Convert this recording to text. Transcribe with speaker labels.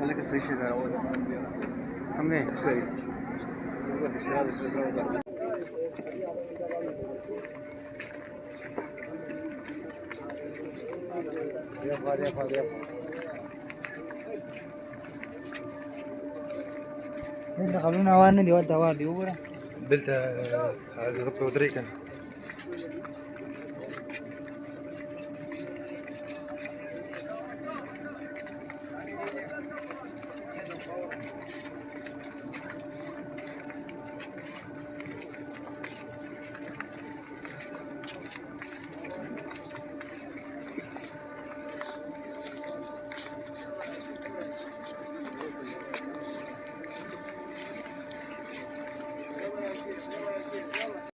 Speaker 1: قال لك السيش ده همين
Speaker 2: خلونا وين دي ودي وغيره
Speaker 1: قلت هذا ودريكن